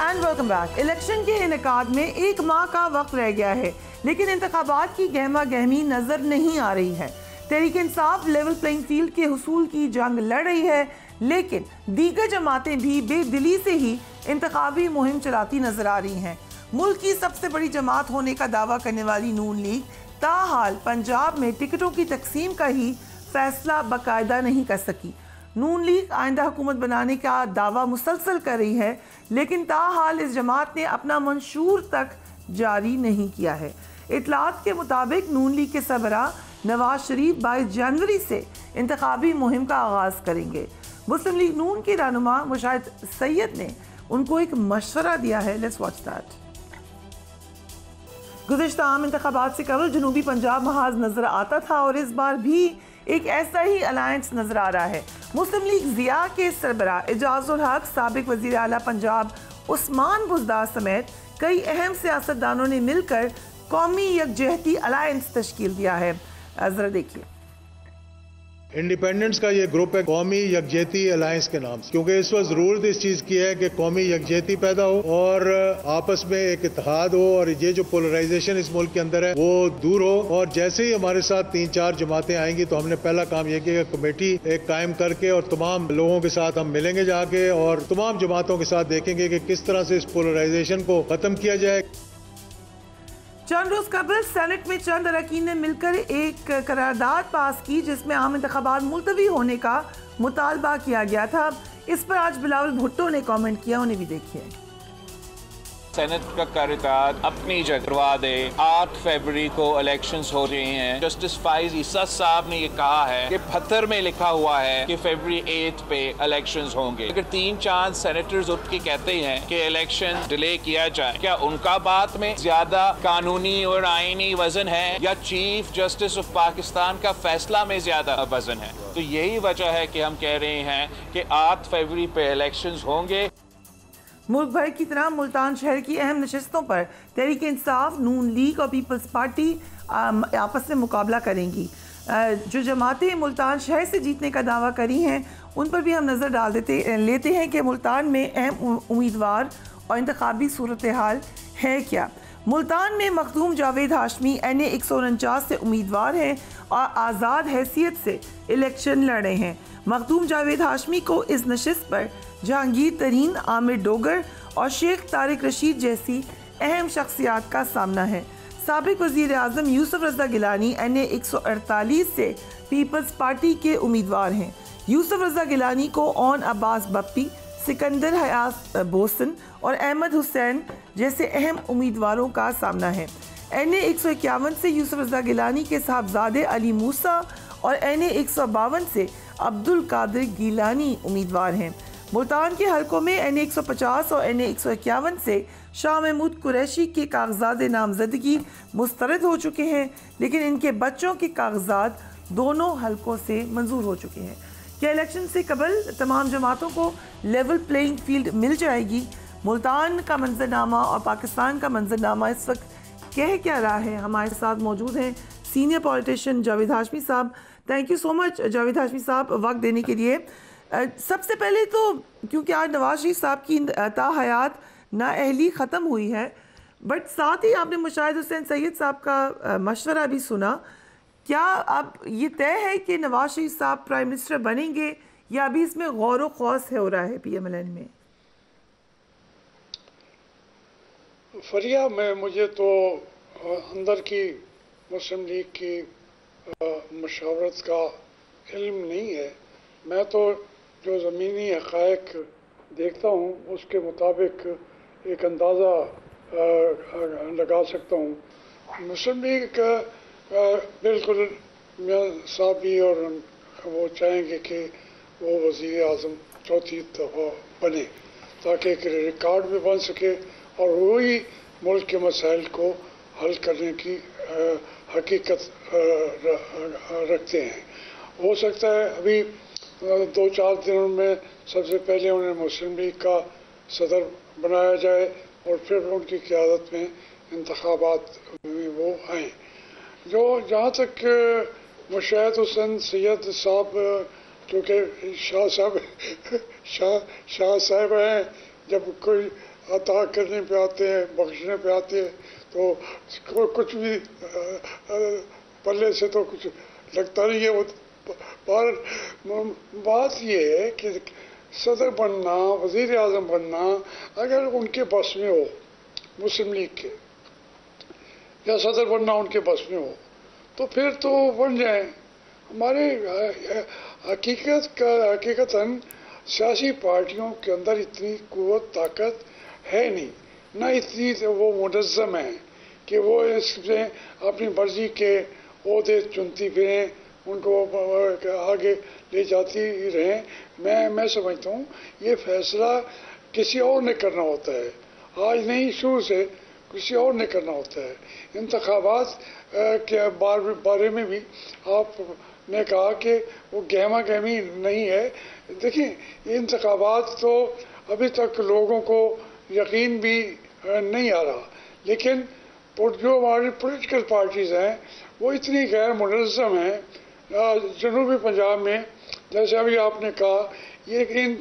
And welcome back. Election के इनेकाद में 1 माह का वक्त रह गया है, लेकिन इंतखाबात की गहमा गहमी नजर नहीं आ रही है। Tehreek Insaf level playing field के हुसूल की जंग लड़ रही है, लेकिन दीगर जमातें भी बेदिली से ही इंतखाबी मुहिम चलाती नजर आ रही हैं। मुल्क की सबसे बड़ी जमात होने का दावा करने वाली नून लीग ताहाल पंजाब में टिकटों की तकसीम का ही फैसला बाकायदा नहीं कर सकी। नून लीग आइंदा हुकूमत बनाने का दावा मुसलसल कर रही है, लेकिन ताहाल इस जमात ने अपना मंशूर तक जारी नहीं किया है। इतलात के मुताबिक नून लीग के सरबराह नवाज शरीफ 22 जनवरी से इंतखाबी मुहिम का आगाज करेंगे। मुस्लिम लीग नून के रहनुमा मुशाहिद सैयद ने उनको एक मशवरा दिया है। Let's watch that. गुज़िश्ता आम इंतखाबात से कबल जनूबी पंजाब महाज नजर आता था और इस बार भी एक ऐसा ही अलायंस नजर आ रहा है। मुस्लिम लीग ज़िया के सरबराह एजाजुल हक, साबिक वज़ीर आला पंजाब उस्मान बुज़दार समेत कई अहम सियासतदानों ने मिलकर कौमी यकजहती अलायंस तश्कील दिया है। जरा देखिए। इंडिपेंडेंट्स का ये ग्रुप है कौमी यकजहती अलायंस के नाम से, क्योंकि इस वक्त जरूरत इस चीज की है कि कौमी यकजहती पैदा हो और आपस में एक इत्तेहाद हो, और ये जो पोलराइजेशन इस मुल्क के अंदर है वो दूर हो। और जैसे ही हमारे साथ 3-4 जमातें आएंगी तो हमने पहला काम ये किया, कमेटी एक कायम करके और तमाम लोगों के साथ हम मिलेंगे जाके और तमाम जमातों के साथ देखेंगे कि किस तरह से इस पोलराइजेशन को खत्म किया जाए। चंद रोज कबल सेनेट में चंद अरकान ने मिलकर एक करारदाद पास की जिसमें आम इंतखाबात मुलतवी होने का मुतालबा किया गया था। इस पर आज बिलावल भुट्टो ने कमेंट किया, उन्हें भी देखिए। सेनेट का करारदाद अपनी जगह करवा दे। 8 फरवरी को इलेक्शंस हो रहे हैं। जस्टिस फाइज ईसा साहब ने ये कहा है कि 72 में लिखा हुआ है कि फरवरी 8 पे इलेक्शंस होंगे। अगर 3-4 सेनेटर्स उठ के कहते हैं कि इलेक्शन डिले किया जाए, क्या उनका बात में ज्यादा कानूनी और आईनी वजन है या चीफ जस्टिस ऑफ पाकिस्तान का फैसला में ज्यादा वजन है? तो यही वजह है कि हम कह रहे हैं कि 8 फरवरी पे इलेक्शंस होंगे। मुल्क भर की तरह मुल्तान शहर की अहम नशस्तों पर तहरीक इंसाफ, नून लीग और पीपल्स पार्टी आपस में मुकाबला करेंगी। जो जमातें मुल्तान शहर से जीतने का दावा करी हैं उन पर भी हम नज़र लेते हैं कि मुल्तान में अहम उम्मीदवार और इंतखाबी सूरत हाल है क्या। मुल्तान में मखदूम जावेद हाशमी NA 149 से उम्मीदवार हैं और आज़ाद हैसियत से इलेक्शन लड़ रहे हैं। मखदूम जावेद हाशमी को इस नशिस्त पर जहांगीर तरीन, आमिर डोगर और शेख तारिक रशीद जैसी अहम शख्सियात का सामना है। साबिक वज़ीर आज़म यूसुफ रज़ा गिलानी NA 148 से पीपल्स पार्टी के उम्मीदवार हैं। यूसुफ रज़ा गिलानी को ओन अब्बास बप्पी, सिकंदर हयात बोसन और अहमद हुसैन जैसे अहम उम्मीदवारों का सामना है। NA 151 से यूसुफ रज़ा गिलानी के साहबजादे अली मूसा और NA 152 से अब्दुल कादिर गिलानी उम्मीदवार हैं। मुल्तान के हलकों में NA 150 और NA 151 से शाह महमूद कुरैशी के कागजात नामजदगी मुस्तरद हो चुके हैं, लेकिन इनके बच्चों के कागजात दोनों हलकों से मंजूर हो चुके हैं। क्या इलेक्शन से कबल तमाम जमातों को लेवल प्लेइंग फील्ड मिल जाएगी? मुल्तान का मंजरनामा और पाकिस्तान का मंजरनामा इस वक्त कह क्या रहा है? हमारे साथ मौजूद हैं सीनियर पॉलिटिशियन जावेद हाशमी साहब। Thank you so much Javed Hashmi साहब वक्त देने के लिए। सबसे पहले तो क्योंकि आज नवाज शरीफ साहब की ताहयात नाअहली ख़त्म हुई है, बट साथ ही आपने मुशाहिद हुसैन सैयद साहब का मशवरा भी सुना। क्या अब ये तय है कि नवाज शरीफ साहब प्राइम मिनिस्टर बनेंगे या अभी इसमें गौर व खौस हो रहा है PMLN में? फरिया में मुझे तो अंदर की मुस्लिम लीग की मशावरत का इल्म नहीं है। मैं तो जो ज़मीनी हक़ाइक़ देखता हूँ उसके मुताबिक एक अंदाज़ा लगा सकता हूँ। मुस्लिम लीग का बिल्कुल मियां साहब भी और वो चाहेंगे कि वो वज़ीर आज़म चौथी दफ़ा बने ताकि एक रिकॉर्ड भी बन सके और वही मुल्क के मसाइल को हल करने की हकीकत रखते हैं। हो सकता है अभी 2-4 दिनों में सबसे पहले उन्हें मुस्लिम लीग का सदर बनाया जाए और फिर उनकी क़यादत में इंतखाबात में वो आएँ। जो जहाँ तक मुशाहिद हुसैन सैयद साहब, क्योंकि शाह साहब हैं, जब कोई अता करने पे आते हैं, बख्शने पे आते हैं तो कुछ भी पल्ले से तो कुछ लगता नहीं है। वो पर बात ये है कि सदर बनना, वज़ीर आज़म बनना अगर उनके बस में हो, मुस्लिम लीग के, या सदर बनना उनके बस में हो तो फिर तो बन जाए। हमारे हकीकतन सियासी पार्टियों के अंदर इतनी क़ुव्वत ताकत है नहीं, ना इतनी वो मुनज़्ज़म है कि वो इसमें अपनी मर्ज़ी के ओहदे चुनती फिरें, उनको आगे ले जाती रहें। मैं समझता हूँ ये फ़ैसला किसी और ने करना होता है, आज नहीं शुरू से किसी और ने करना होता है। इंतखाबात के बारे में भी आपने कहा कि वो गहमा गहमी नहीं है। देखिए इंतखाबात तो अभी तक लोगों को यकीन भी नहीं आ रहा, लेकिन जो हमारी पॉलिटिकल पार्टीज़ हैं वो इतनी गैर मुनज़्ज़म हैं। जनूबी पंजाब में जैसे अभी आपने कहा ये इन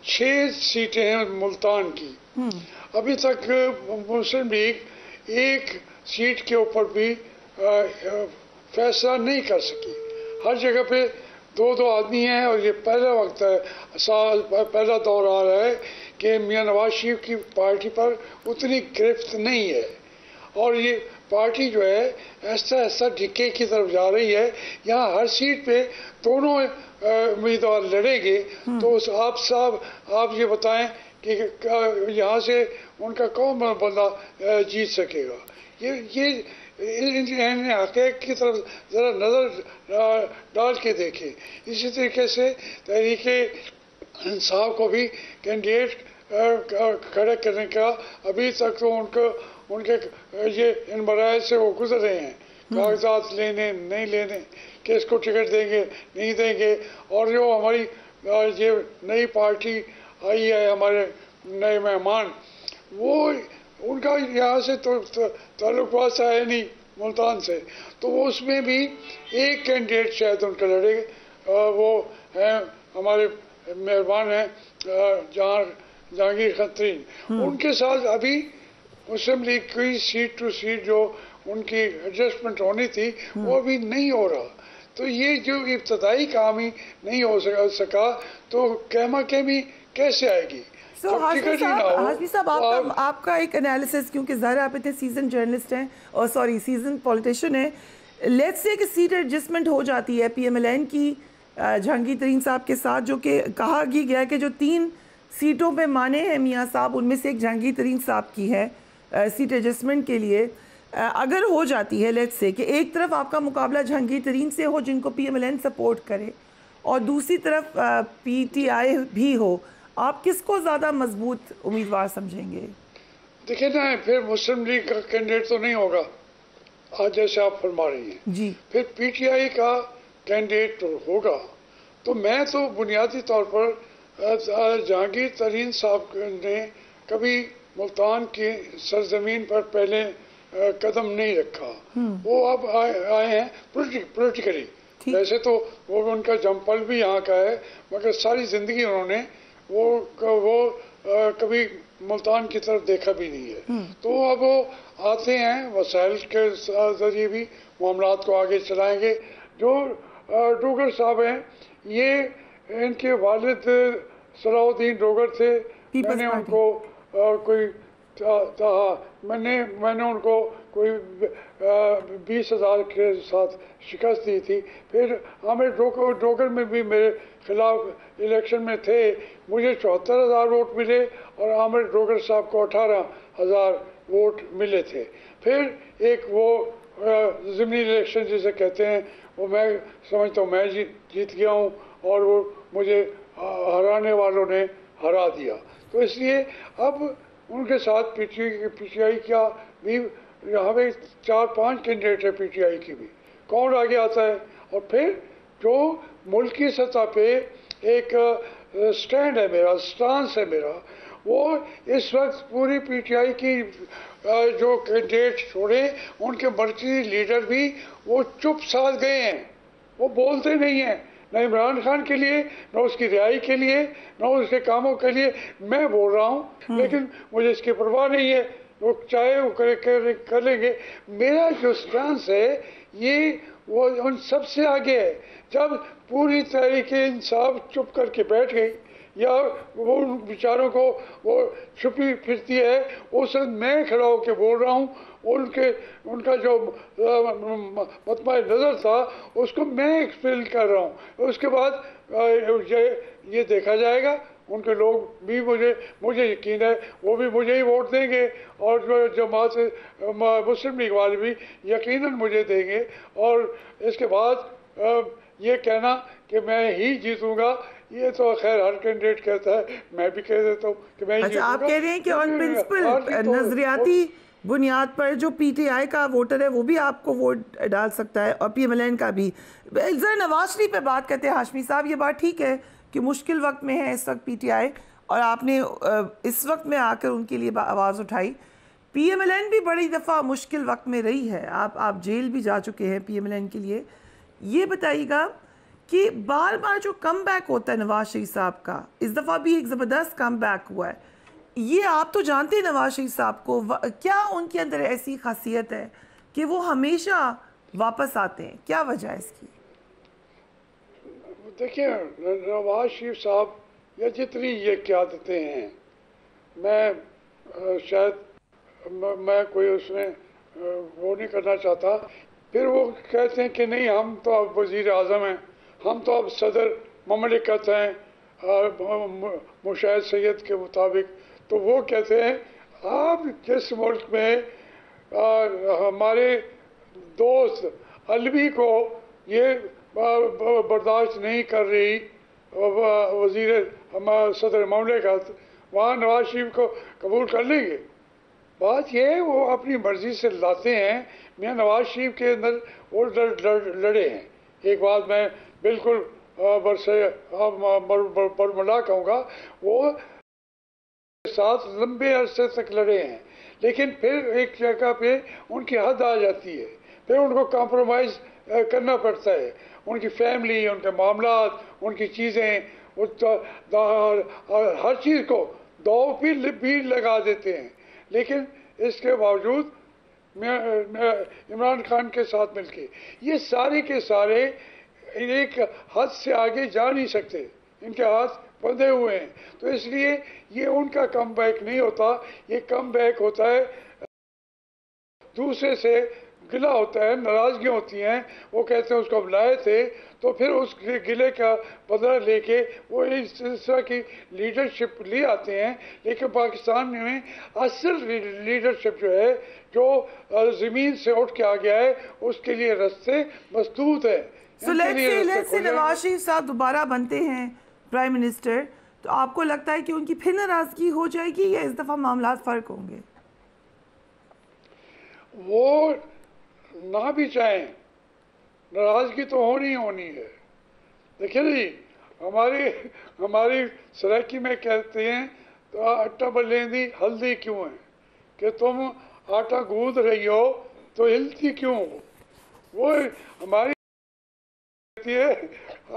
6 सीटें हैं मुल्तान की, अभी तक मुस्लिम लीग एक सीट के ऊपर भी फैसला नहीं कर सकी। हर जगह पे 2-2 आदमी हैं और ये पहला वक्त है, पहला दौर आ रहा है कि मियां नवाज शरीफ की पार्टी पर उतनी गिरफ्त नहीं है और ये पार्टी जो है ऐसा ऐसा ढिक्के की तरफ जा रही है। यहाँ हर सीट पे दोनों उम्मीदवार लड़ेंगे तो आप ये बताएं कि यहाँ से उनका कौन बंदा जीत सकेगा। ये इन हक़ीक़त की तरफ ज़रा नज़र डाल के देखें। इसी तरीके से तहरीक इंसाफ को भी कैंडिडेट खड़े करने का अभी तक तो उनके ये इन मराहल से वो गुजर रहे हैं, कागजात लेने नहीं लेने, किसको टिकट देंगे नहीं देंगे। और जो हमारी ये नई पार्टी आई है, हमारे नए मेहमान, वो उनका यहाँ से तो ताल्लुक वास्ता है नहीं मुल्तान से, तो वो उसमें भी एक कैंडिडेट शायद उनका लड़ेगा। वो हैं हमारे मेहरबान हैं जहांगीर खत्रीन, उनके साथ अभी मुस्लिम लीग की सीट टू सीट जो उनकी एडजस्टमेंट होनी थी वो अभी नहीं हो रहा। तो ये जो इब्तदाई काम ही नहीं हो सका तो कहमा कहमी कैसे आएगी। हाशमी साहब आपका एक एनालिसिस, क्योंकि ज़रा आप इतने सीजन जर्नलिस्ट हैं और सीजन पॉलिटिशियन हैं, लेट्स से कि सीट एडजस्टमेंट हो जाती है PMLN की जहांगीर तरीन साहब के साथ, जो कि कहा गया कि जो 3 सीटों पे माने हैं मियाँ साहब, उनमें से एक जहांगीर तरीन साहब की है सीट एडजस्टमेंट के लिए। अगर हो जाती है लेट्स से कि एक तरफ आपका मुकाबला जहांगीर तरीन से हो जिनको PMLN सपोर्ट करे और दूसरी तरफ PTI भी हो, आप किसको ज़्यादा मजबूत उम्मीदवार समझेंगे? देखिए ना, फिर मुस्लिम लीग का कैंडिडेट तो नहीं होगा आज जैसे आप फरमा रही हैं जी, फिर PTI का कैंडिडेट तो होगा। तो मैं तो बुनियादी तौर पर जहांगीर तरीन साहब ने कभी मुल्तान की सरजमीन पर पहले कदम नहीं रखा। वो अब आए हैं पोलिटिकली, वैसे तो वो उनका जमपल भी यहाँ का है, मगर सारी ज़िंदगी उन्होंने वो कभी मुल्तान की तरफ देखा भी नहीं है। तो अब वो आते हैं, वसाइल के ज़रिए भी मामलात को आगे चलाएंगे। जो डोगर साहब हैं, ये इनके वालिद सलाहुद्दीन डोगर थे, मैंने उनको कोई मैंने उनको कोई 20,000 के साथ शिकस्त दी थी। फिर आमिर ड्रोगर में भी मेरे खिलाफ इलेक्शन में थे, मुझे 74,000 वोट मिले और आमिर ड्रोगर साहब को 18,000 वोट मिले थे। फिर एक वो ज़िमनी इलेक्शन जिसे कहते हैं, वो मैं समझता हूँ मैं जीत गया हूँ और वो मुझे हराने वालों ने हरा दिया। तो इसलिए अब उनके साथ पीटीआई का भी, यहाँ पे 4-5 कैंडिडेट है पीटीआई की भी, कौन आगे आता है। और फिर जो मुल्क की सतह पे एक स्टैंड है मेरा, स्टांस है मेरा, वो इस वक्त पूरी पीटीआई की जो कैंडिडेट छोड़े उनके मर्कजी लीडर भी वो चुप साध गए हैं, वो बोलते नहीं हैं, न इमरान खान के लिए, न उसकी रिहाई के लिए, न उसके कामों के लिए मैं बोल रहा हूँ, लेकिन मुझे इसकी परवाह नहीं है, वो चाहे वो कर लेंगे। मेरा जो स्टांस है ये वो उन सबसे आगे है। जब पूरी तहरीक इंसाफ चुप करके बैठ गई या वो उन बेचारों को वो छुपी फिरती है, उस वक्त मैं खड़ा होकर बोल रहा हूँ, उनका जो मतमा नज़र था उसको मैं एक्सप्लेन कर रहा हूँ। उसके बाद ये देखा जाएगा, उनके लोग भी मुझे यकीन है वो भी मुझे ही वोट देंगे और जो जमात मुस्लिम लीग वाले भी यकीनन मुझे देंगे। और इसके बाद ये कहना कि मैं ही जीतूंगा, ये तो खैर हर कैंडिडेट कहता है, मैं भी कह देता हूँ कि मैं ही जीतूंगा। आप कह रहे हैं कि ऑन प्रिंसिपल नजरियाती बुनियाद पर जो पीटीआई का वोटर है वो भी आपको वोट डाल सकता है और पीएमएलएन का भी। जरा नवाज शरीफ पे बात करते हैं हाशमी साहब। ये बात ठीक है कि मुश्किल वक्त में है इस वक्त पीटीआई और आपने इस वक्त में आकर उनके लिए आवाज़ उठाई। पीएमएलएन भी बड़ी दफ़ा मुश्किल वक्त में रही है, आप जेल भी जा चुके हैं पीएमएलएन के लिए। ये बताइएगा कि बार बार जो कम बैक होता है नवाज शरीफ साहब का, इस दफ़ा भी एक ज़बरदस्त कम बैक हुआ है। ये आप तो जानते हैं नवाज शरीफ साहब को, क्या उनके अंदर ऐसी खासियत है कि वो हमेशा वापस आते हैं, क्या वजह है इसकी? देखिए नवाज शरीफ साहब या जितनी ये क़यादतें हैं, मैं शायद मैं कोई उसमें वो नहीं करना चाहता। फिर वो कहते हैं कि नहीं हम तो अब वज़ीर आज़म हैं, हम तो अब सदर ममलिकत हैं मुशाहिद सैयद के मुताबिक। तो वो कहते हैं आप जिस मुल्क में हमारे दोस्त अलवी को ये बर्दाश्त नहीं कर रही वज़ीर हमारा सदर ममलिकत, वहाँ नवाज शरीफ को कबूल कर लेंगे। बात ये है वो अपनी मर्ज़ी से लाते हैं। मैं नवाज शरीफ के अंदर वो लड़े हैं। एक बात मैं बिल्कुल बरमला कहूँगा, वो साथ लंबे अरसे तक लड़े हैं, लेकिन फिर एक जगह पे उनकी हद आ जाती है, फिर उनको कॉम्प्रोमाइज़ करना पड़ता है। उनकी फैमिली, उनके मामलात, उनकी चीज़ें, हर चीज़ को दाव भी लगा देते हैं। लेकिन इसके बावजूद मैं इमरान खान के साथ मिलके ये सारे के सारे एक हद से आगे जा नहीं सकते, इनके हाथ बंधे हुए हैं। तो इसलिए ये उनका कम बैक नहीं होता, ये कम बैक होता है दूसरे से गिला होता है, नाराज़गी होती हैं। वो कहते हैं उसको हम लाए थे, तो फिर उस गिले का बदला लेके वो इस तरह की लीडरशिप ले आते हैं। लेकिन पाकिस्तान में असल लीडरशिप जो है, जो ज़मीन से उठ के आ गया है, उसके लिए रास्ते मसदूद है। So let's say Nawaz Sharif साहब दोबारा बनते हैं प्राइम मिनिस्टर, तो आपको लगता है कि उनकी फिर नाराज़गी हो जाएगी या इस दफ़ा मामला फ़र्क होंगे? वो ना भी चाहें, नाराज़गी तो होनी है। देखिए जी, हमारी सराइकी में कहते हैं तो आटा बलेंदी हल्दी क्यों है, कि तुम आटा गूंद रही हो तो हिलती क्यों हो। वो हमारी कहती है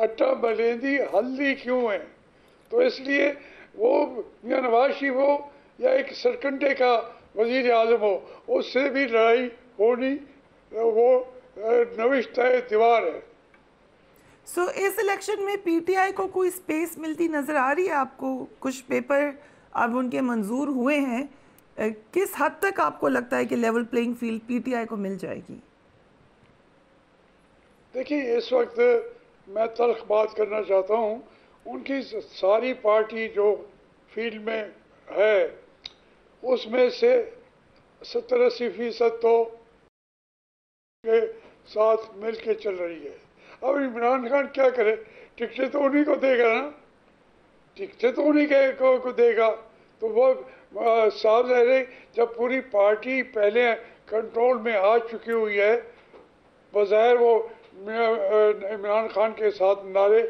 आटा बलेंदी हल्दी क्यों है। तो इसलिए वो या नवाज शरीफ हो या एक सरकंडे का वज़ीर आज़म हो, उससे भी लड़ाई होनी वो नविश्ता दीवार है। सो इस इलेक्शन में पीटीआई को कोई स्पेस मिलती नज़र आ रही है आपको? कुछ पेपर अब उनके मंजूर हुए हैं किस हद तक आपको लगता है कि लेवल प्लेइंग फील्ड पीटीआई को मिल जाएगी? देखिए, इस वक्त मैं तल्ख बात करना चाहता हूँ, उनकी सारी पार्टी जो फील्ड में है उसमें से 70-80% तो के साथ मिल के चल रही है। अब इमरान खान क्या करे? टिकटें तो उन्हीं को देगा ना, टिकटें तो उन्हीं को देगा। तो वो साफ है, जब पूरी पार्टी पहले कंट्रोल में आ चुकी हुई है, बज़ाहिर वो इमरान खान के साथ नारे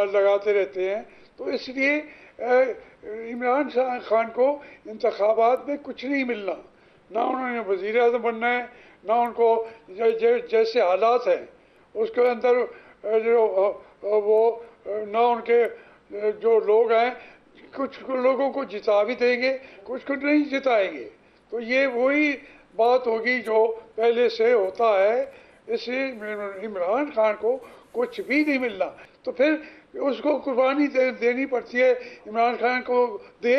लगाते रहते हैं, तो इसलिए इमरान खान को इंतखाबात में कुछ नहीं मिलना, ना उन्होंने वज़ीर आज़म बनना है, ना उनको जैसे हालात हैं उसके अंदर जो वो ना उनके जो लोग हैं, कुछ लोगों को जिता भी देंगे, कुछ को नहीं जिताएंगे। तो ये वही बात होगी जो पहले से होता है, इसलिए इमरान खान को कुछ भी नहीं मिलना। तो फिर उसको कुर्बानी देनी पड़ती है, इमरान खान को दे,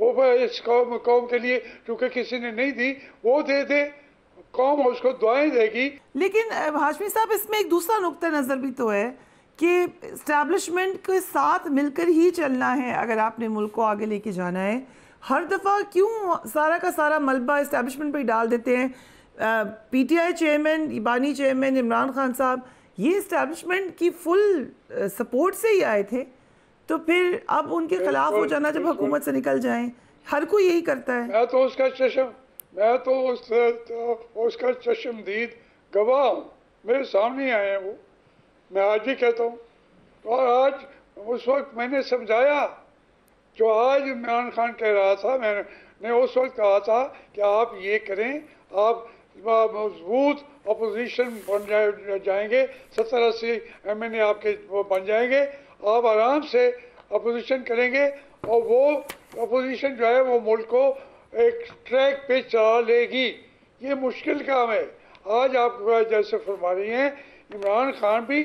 वो इस कौम के लिए, क्योंकि किसी ने नहीं दी, वो दे, कौम उसको दुआएं देगी। लेकिन हाशमी साहब, इसमें एक दूसरा नुक्ता नज़र भी तो है कि इस्टेब्लिशमेंट के साथ मिलकर ही चलना है अगर आपने मुल्क को आगे लेके जाना है। हर दफ़ा क्यों सारा का सारा मलबा इस्टेब्लिशमेंट पर ही डाल देते हैं? पीटीआई चेयरमैन, ईबानी चेयरमैन इमरान खान साहब ये इस्टेब्लिशमेंट की फुल सपोर्ट से ही आए थे, तो फिर अब उनके खिलाफ हो जाना जब हुकूमत से निकल जाएं, हर कोई यही करता है। मैं तो उसका चश्मदीद गवाह हूँ, मेरे सामने आए हैं वो, मैं आज भी कहता हूँ। और आज उस वक्त मैंने समझाया, जो आज इमरान खान कह रहा था, मैंने उस वक्त कहा था कि आप ये करें, आप मजबूत अपोजिशन बन जाएंगे, 70-80 MNA आपके वो बन जाएंगे, आप आराम से अपोजिशन करेंगे और वो अपोजिशन जो है वो मुल्क को एक ट्रैक पे चला लेगी। ये मुश्किल काम है। आज आप जैसे फरमा रही हैं, इमरान खान भी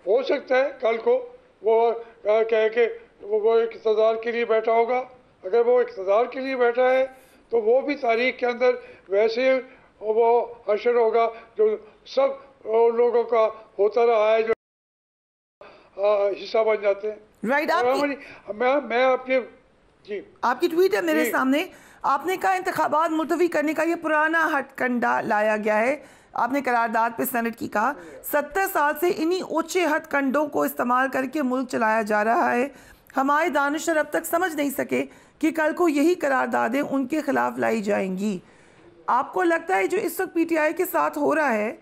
हो सकता है कल को वो कह के वो इक़्तिदार के लिए बैठा होगा। अगर वो इक़्तिदार के लिए बैठा है तो वो भी तारीख के अंदर वैसे वो हशर होगा जो सब लोगों का होता रहा है, जो हिस्सा बन जाते हैं। राइट, मैं आपकी ट्वीट है मेरे सामने, आपने कहा इंतखाबात मुलतवी करने का ये पुराना हथकंडा लाया गया है। आपने करारदाद पे सेनेट की कहा 70 साल से इन्हीं ऊंचे हथकंडों को इस्तेमाल करके मुल्क चलाया जा रहा है। हमारे दानिशर अब तक समझ नहीं सके कि कल को यही करारदादें उनके खिलाफ लाई जाएंगी। आपको लगता है जो इस वक्त पीटीआई के साथ हो रहा है,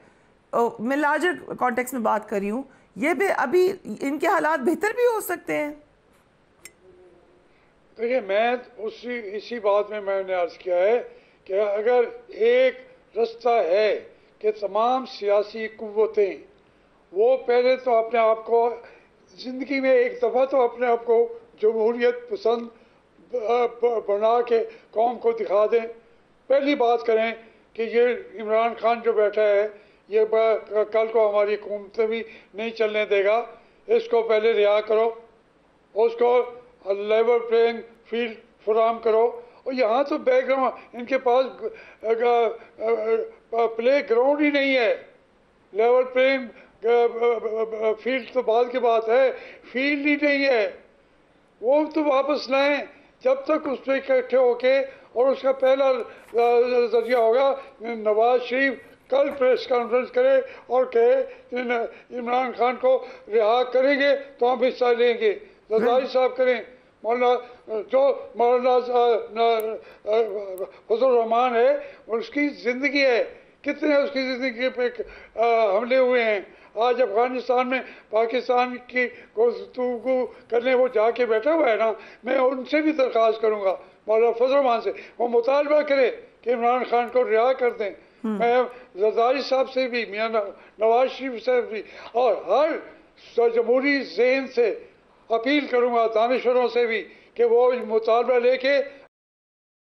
मैं लार्जर कॉन्टेक्स्ट में बात कर रही हूँ, ये भी अभी इनके हालात बेहतर भी हो सकते हैं? देखिए, मैं इसी बात में मैंने अर्ज किया है कि अगर एक रास्ता है कि तमाम सियासी कुव्वतें वो पहले तो अपने आप को ज़िंदगी में एक दफ़ा तो अपने आप को जमहूरियत पसंद बना के कौम को दिखा दें। पहली बात करें कि ये इमरान खान जो बैठा है ये कल को हमारी हुकूमत भी नहीं चलने देगा, इसको पहले रिहा करो, उसको लेवल प्लेइंग फील्ड फराहम करो। और यहाँ तो बैकग्राउंड इनके पास प्ले ग्राउंड ही नहीं है, लेवल प्लेइंग फील्ड तो बाद की बात है, फील्ड ही नहीं है। वो तो वापस लाएं, जब तक उस पर इकट्ठे होके, और उसका पहला जरिया होगा नवाज शरीफ कल प्रेस कॉन्फ्रेंस करे और कहे इमरान खान को रिहा करेंगे तो हम हिस्सा लेंगे। जरदारी साहब करें, मौलाना फजल रहमान है, उसकी ज़िंदगी है, कितने उसकी ज़िंदगी पे हमले हुए हैं। आज अफगानिस्तान में पाकिस्तान की गुफ्तगू करने वो जाके बैठा हुआ है ना, मैं उनसे भी दरख्वास्त करूँगा, मौलाना फजल रहमान से, वो मुतालबा करे कि इमरान खान को रिहा कर दें। मैं जरदारी साहब से भी, मियाँ नवाज शरीफ से भी, और हर जमहूरी ज़हन से अपील करूँगा, दानिशवरों से भी, कि वो मुतालबा लेके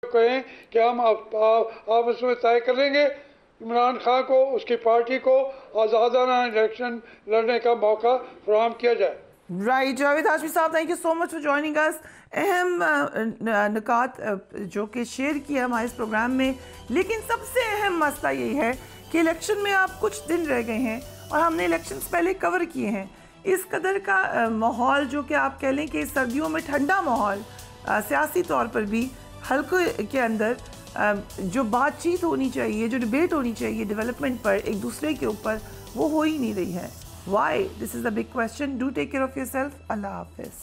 कहें कि हम आपस में तय कर लेंगे, इमरान खान को, उसकी पार्टी को आज़ादाना इलेक्शन लड़ने का मौका फराहम किया जाए। राइट जावेद हाशमी साहब, thank you so much for joining us. अहम नुकात जो कि शेयर किया हमारे इस प्रोग्राम में, लेकिन सबसे अहम मसला यही है कि इलेक्शन में आप कुछ दिन रह गए हैं और हमने इलेक्शंस पहले कवर किए हैं। इस कदर का माहौल जो कि आप कह लें कि सर्दियों में ठंडा माहौल, सियासी तौर पर भी हल्के के अंदर जो बातचीत होनी चाहिए, जो डिबेट होनी चाहिए डेवलपमेंट पर एक दूसरे के ऊपर, वो हो ही नहीं रही है। Why? This is the big question. Do take care of yourself. Allah Hafiz.